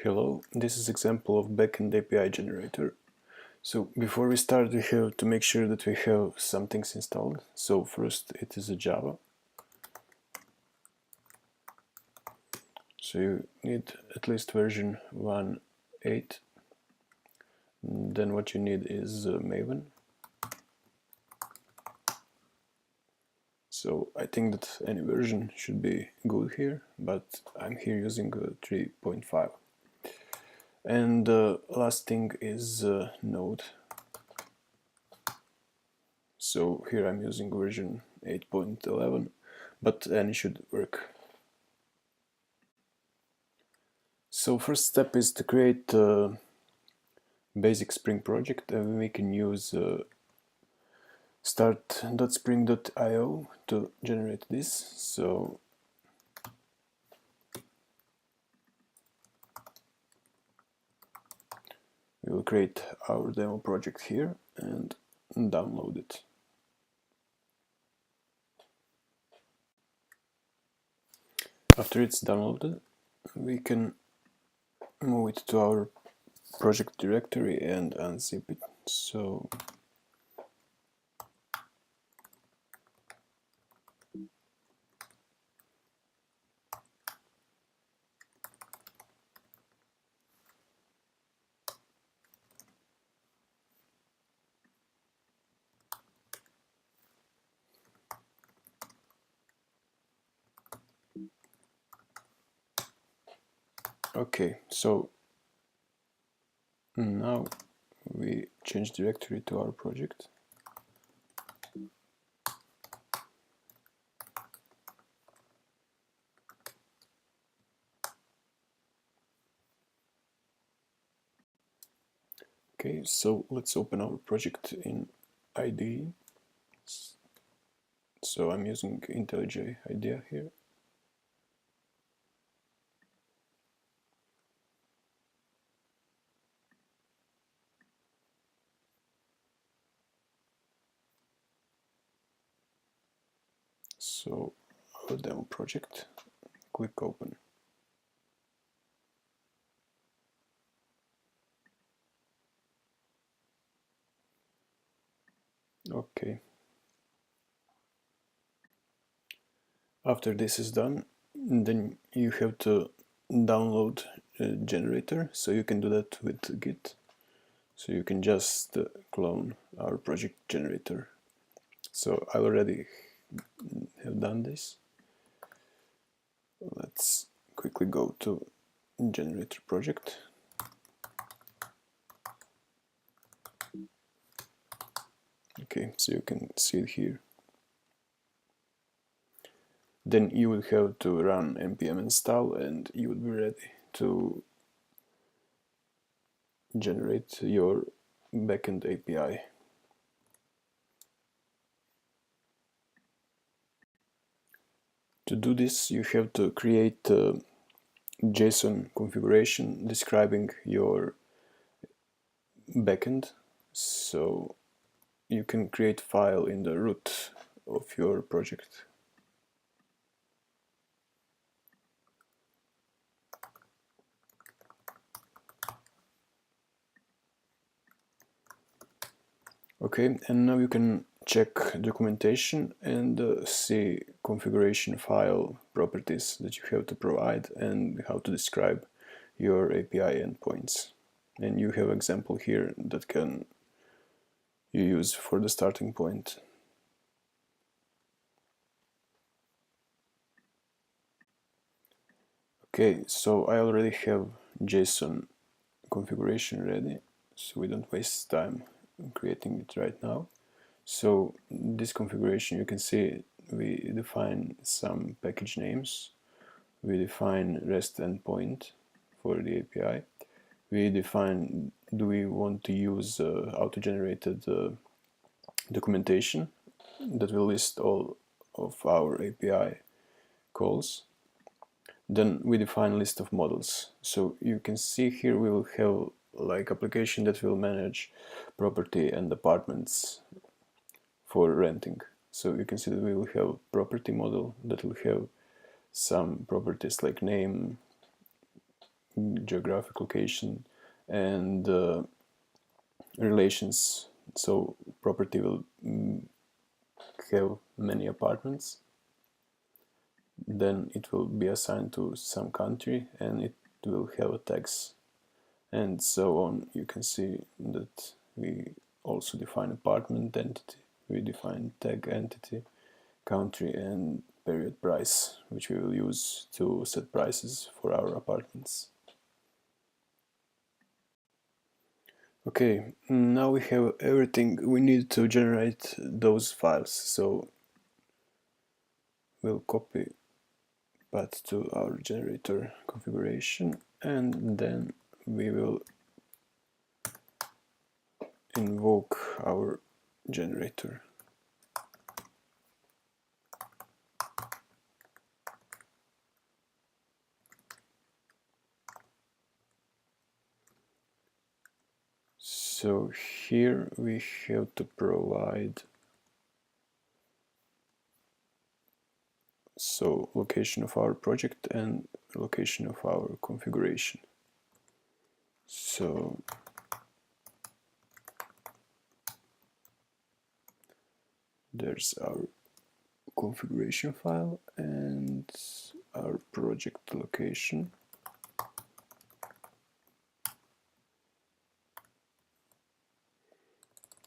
Hello, this is example of backend API generator. So before we start, we have to make sure that we have some things installed. So first it is a Java. So you need at least version 1.8. Then what you need is Maven. So I think that any version should be good here, but I'm here using 3.5. And the last thing is Node. So here I'm using version 8.11, but any should work. So first step is to create a basic Spring project, and we can use start.spring.io to generate this. So we will create our demo project here and download it. After it's downloaded, we can move it to our project directory and unzip it. So okay, so now we change directory to our project. Okay, so let's open our project in IDE. So I'm using IntelliJ IDEA here. So our demo project, click open. Okay. After this is done, then you have to download a generator. So you can do that with Git. So you can just clone our project generator. So I already have done this. Let's quickly go to generator project. Okay, so you can see it here. Then you would have to run npm install and you would be ready to generate your backend API. To do this, you have to create a JSON configuration describing your backend. So you can create file in the root of your project. Okay, and now you can check documentation and see configuration file properties that you have to provide and how to describe your API endpoints. And you have example here that can you use for the starting point. Okay, so I already have JSON configuration ready, so we don't waste time creating it right now. So this configuration, you can see we define some package names, we define REST endpoint for the API, we define do we want to use auto-generated documentation that will list all of our API calls. Then we define list of models. So you can see here we will have like application that will manage property and apartments for renting. So you can see that we will have property model that will have some properties like name, geographic location, and relations. So property will have many apartments, then it will be assigned to some country, and it will have tags, and so on. You can see that we also define apartment entity, we define tag entity, country, and period price, which we will use to set prices for our apartments. Okay, now we have everything we need to generate those files, so we'll copy path to our generator configuration, and then we will invoke our generator. So here we have to provide location of our project and location of our configuration. So there's our configuration file and our project location.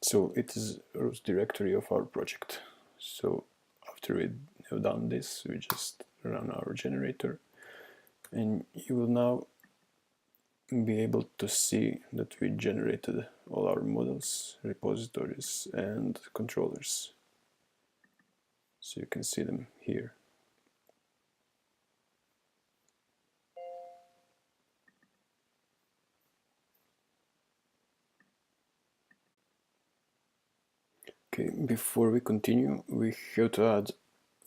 So it is a root directory of our project. So after we have done this, we just run our generator, and you will now be able to see that we generated all our models, repositories, and controllers. So you can see them here. Okay, before we continue, we have to add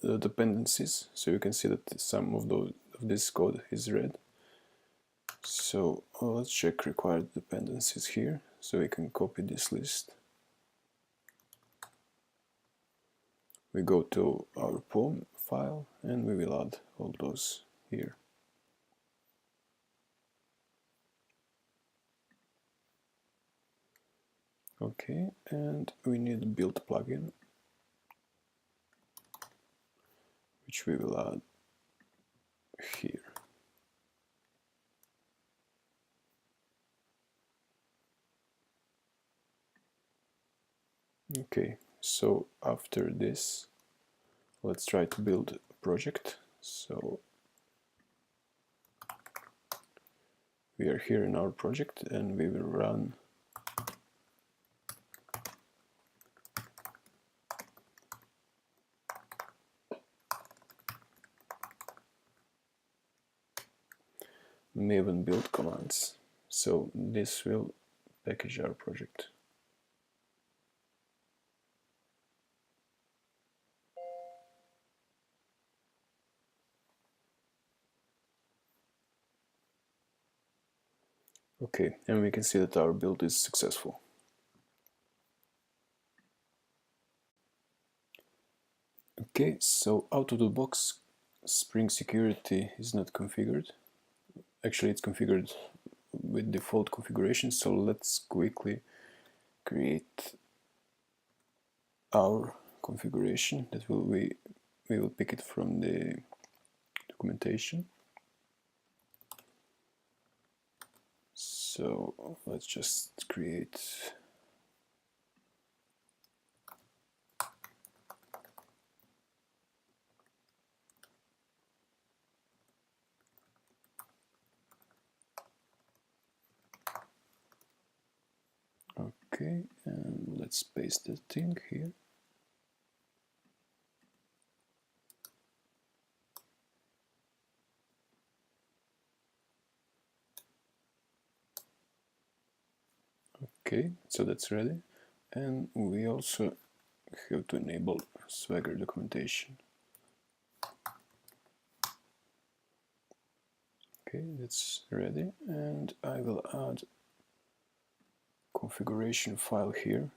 the dependencies, so you can see that some of this code is red. So let's check required dependencies here, so we can copy this list. We go to our POM file, and we will add all those here. Okay, and we need a build plugin, which we will add here. Okay, so after this, let's try to build a project. So we are here in our project, and we will run Maven build commands. So this will package our project. Okay, and we can see that our build is successful. Okay, so out of the box, Spring Security is not configured. Actually, it's configured with default configuration, so let's quickly create our configuration. That will we will pick it from the documentation. So let's just create okay, and let's paste the thing here. Okay, so that's ready, and we also have to enable Swagger documentation. Okay, that's ready, and I will add configuration file here.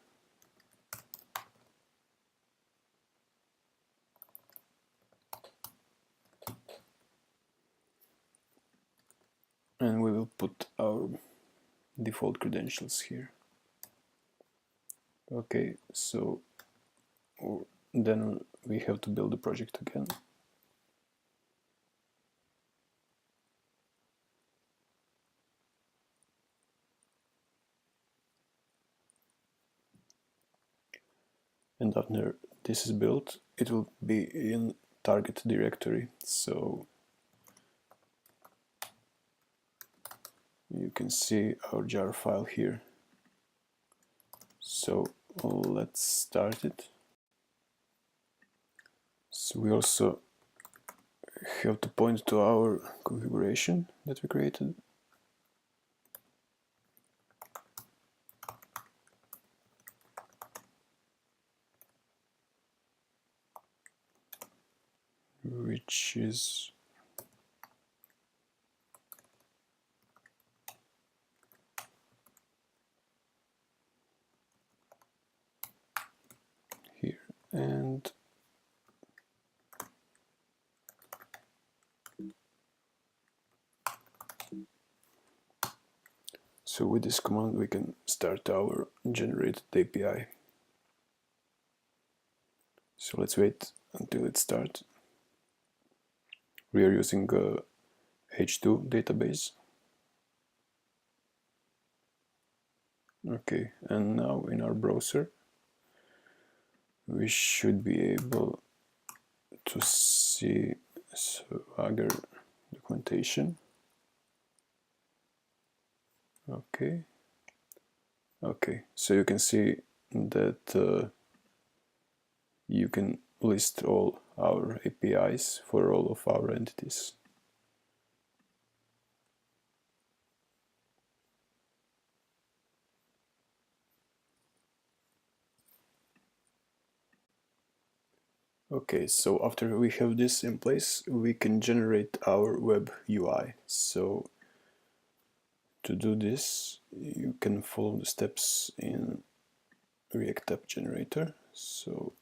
and we will put our default credentials here. Okay, so then we have to build the project again. And after this is built, it will be in target directory. So you can see our jar file here. So let's start it. So we also have to point to our configuration that we created. Which is here, and so with this command we can start our generated API. So let's wait until it starts. We are using a H2 database. Okay, and now in our browser we should be able to see Swagger documentation. Okay, so you can see that you can list all our APIs for all of our entities. Okay, so after we have this in place, we can generate our web UI. So to do this, you can follow the steps in React App Generator. So,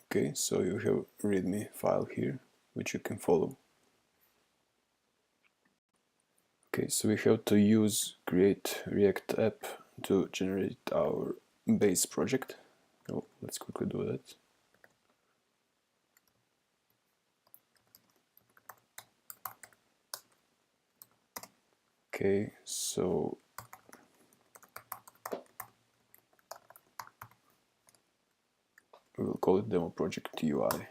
okay, so you have README file here, which you can follow. Okay, so we have to use create React app to generate our base project. Oh, let's quickly do that. Okay, so we will call it demo project UI.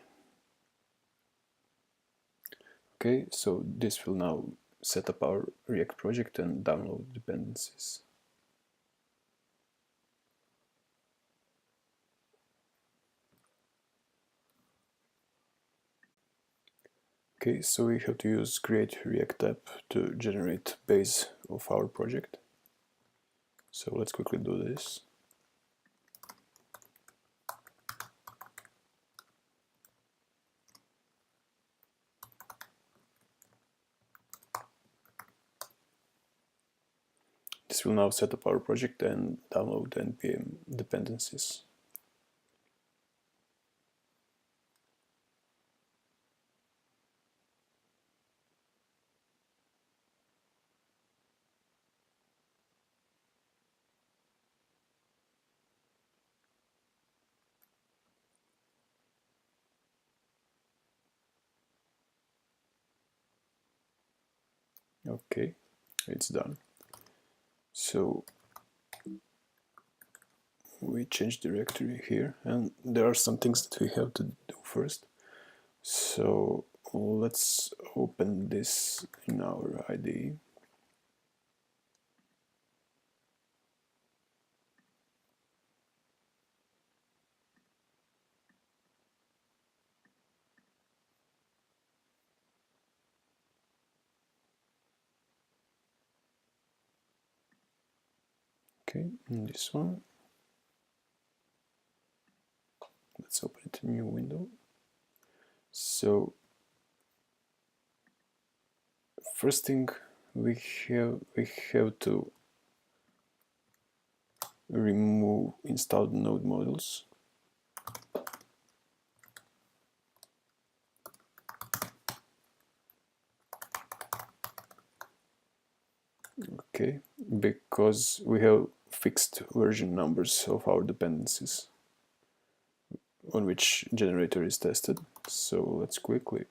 Okay, so this will now set up our React project and download dependencies. Okay, so we have to use create React app to generate base of our project. So let's quickly do this. This will now set up our project and download npm dependencies. Okay, it's done. So we change directory here, and there are some things that we have to do first. So let's open this in our IDE. Okay, and this one. Let's open it in a new window. So first thing we have to remove installed node modules. Okay, because we have fixed version numbers of our dependencies on which generator is tested. So let's quickly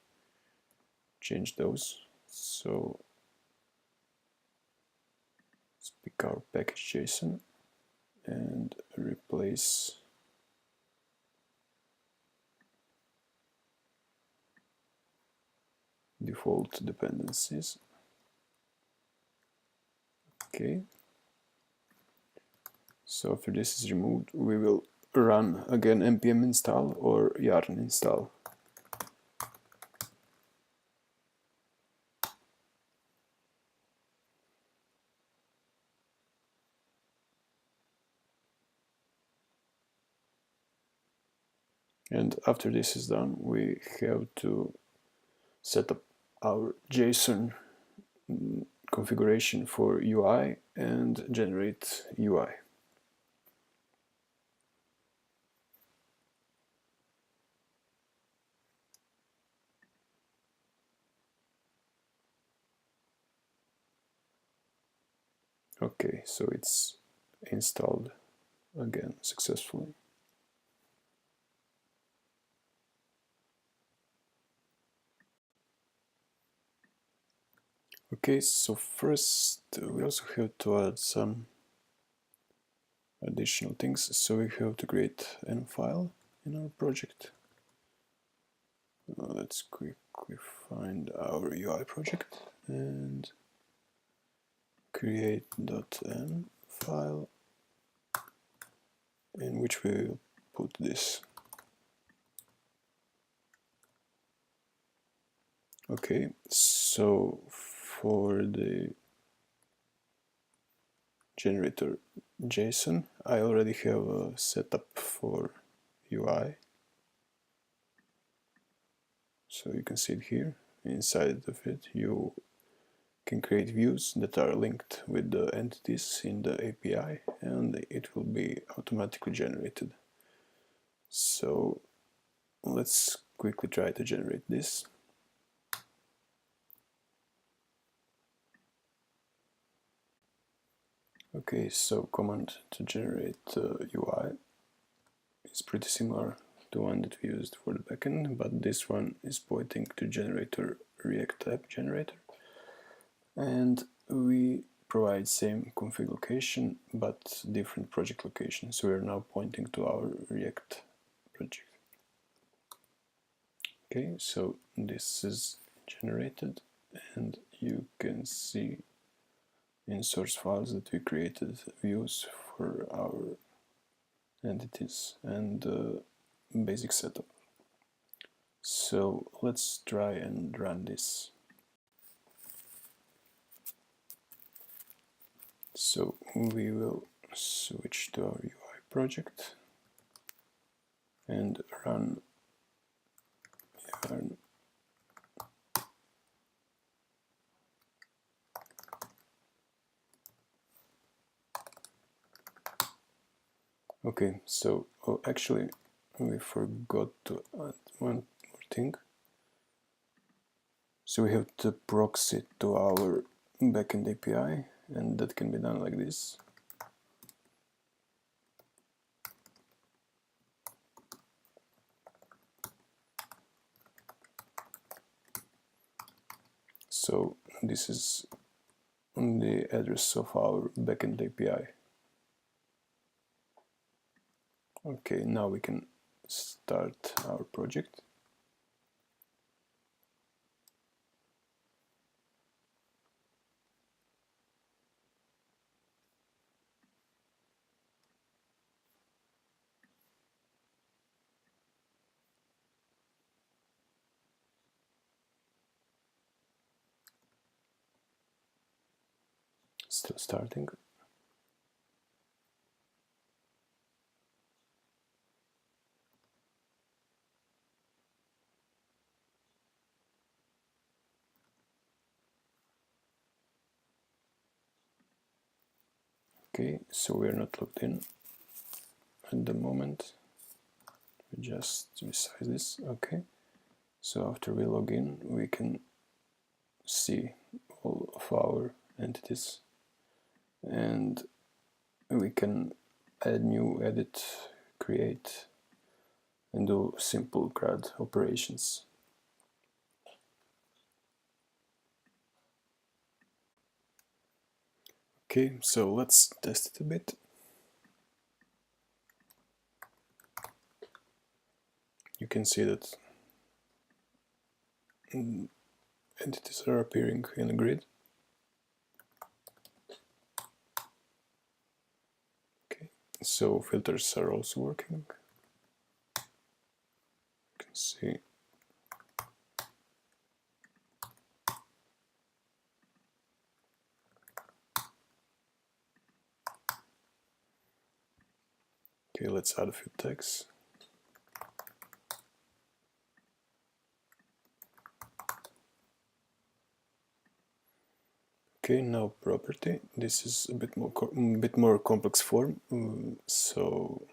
change those. So let's pick our package JSON and replace default dependencies. Okay. So after this is removed, we will run again npm install or yarn install. And after this is done, we have to set up our JSON configuration for UI and generate UI. Okay, so it's installed again successfully. Okay, so first we also have to add some additional things. So we have to create an file in our project. Let's quickly find our UI project and create .m file in which we will put this. Okay, so for the generator JSON, I already have a setup for UI. So you can see it here. Inside of it, you can create views that are linked with the entities in the API, and it will be automatically generated. So let's quickly try to generate this. Okay, so command to generate UI is pretty similar to one that we used for the backend, but this one is pointing to generator React app generator, and we provide same config location but different project location. So we are now pointing to our React project. Okay, so this is generated, and you can see in source files that we created views for our entities and basic setup. So let's try and run this. So we will switch to our UI project and run yarn. Okay, so actually we forgot to add one more thing. So we have to proxy to our backend API, and that can be done like this. So this is the address of our backend API. Okay, now we can start our project. Still starting. Okay, so we're not logged in at the moment. We just resize this. Okay, so after we log in, we can see all of our entities and we can add new, edit, create, and do simple CRUD operations. Okay, so let's test it a bit. You can see that entities are appearing in a grid. Okay, so filters are also working. You can see. Okay, let's add a few tags. Okay, now property. This is a bit more complex form. So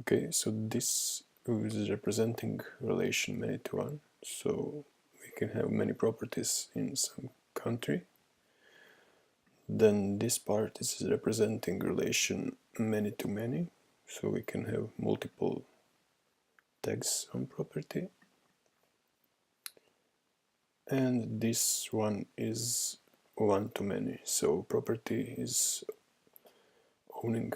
okay, so this is representing relation many to one. So we can have many properties in some country. Then this part is representing relation many to many. So we can have multiple tags on property. And this one is one to many. So property is owning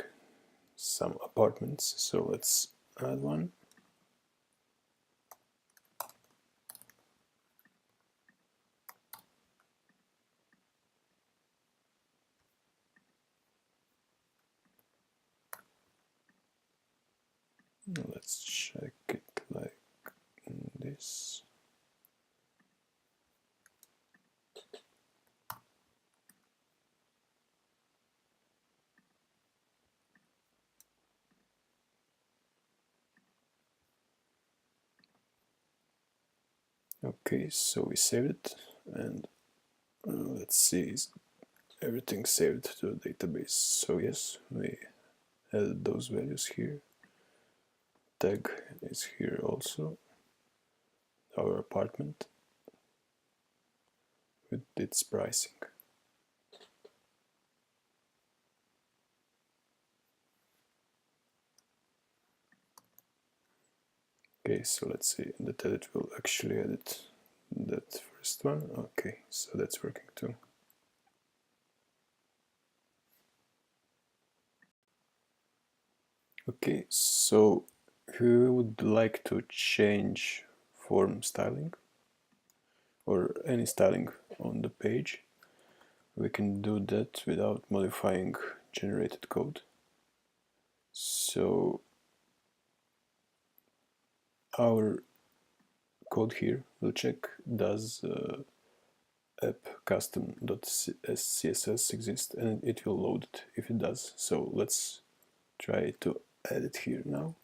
some apartments. So let's add one. Let's check it like this. Okay, so we saved it, and let's see, is everything saved to the database? So yes, we added those values here. Tag is here also, our apartment with its pricing. Okay, so let's see, that edit will actually edit that first one. Okay, so that's working too. Okay, so who would like to change form styling or any styling on the page? We can do that without modifying generated code. So our code here will check does app custom.css exist, and it will load it if it does. So let's try to add it here now.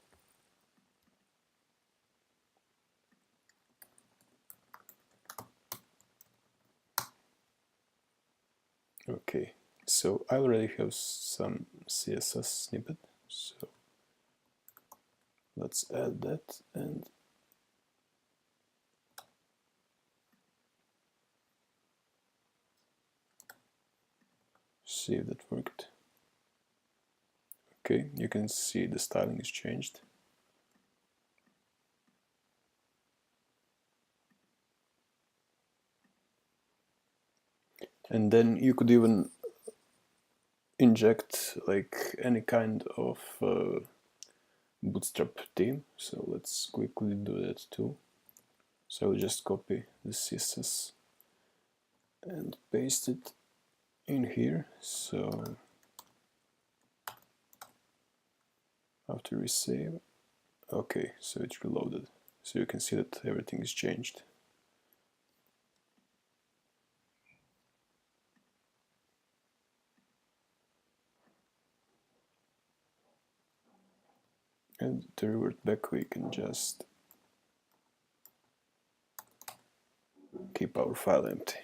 Okay, so I already have some CSS snippet, so let's add that and see if that worked. Okay, you can see the styling is changed. And then you could even inject like any kind of bootstrap theme. So let's quickly do that too. So I'll just copy the CSS and paste it in here. So after we save, okay, so it's reloaded. So you can see that everything is changed. And to revert back, we can just keep our file empty.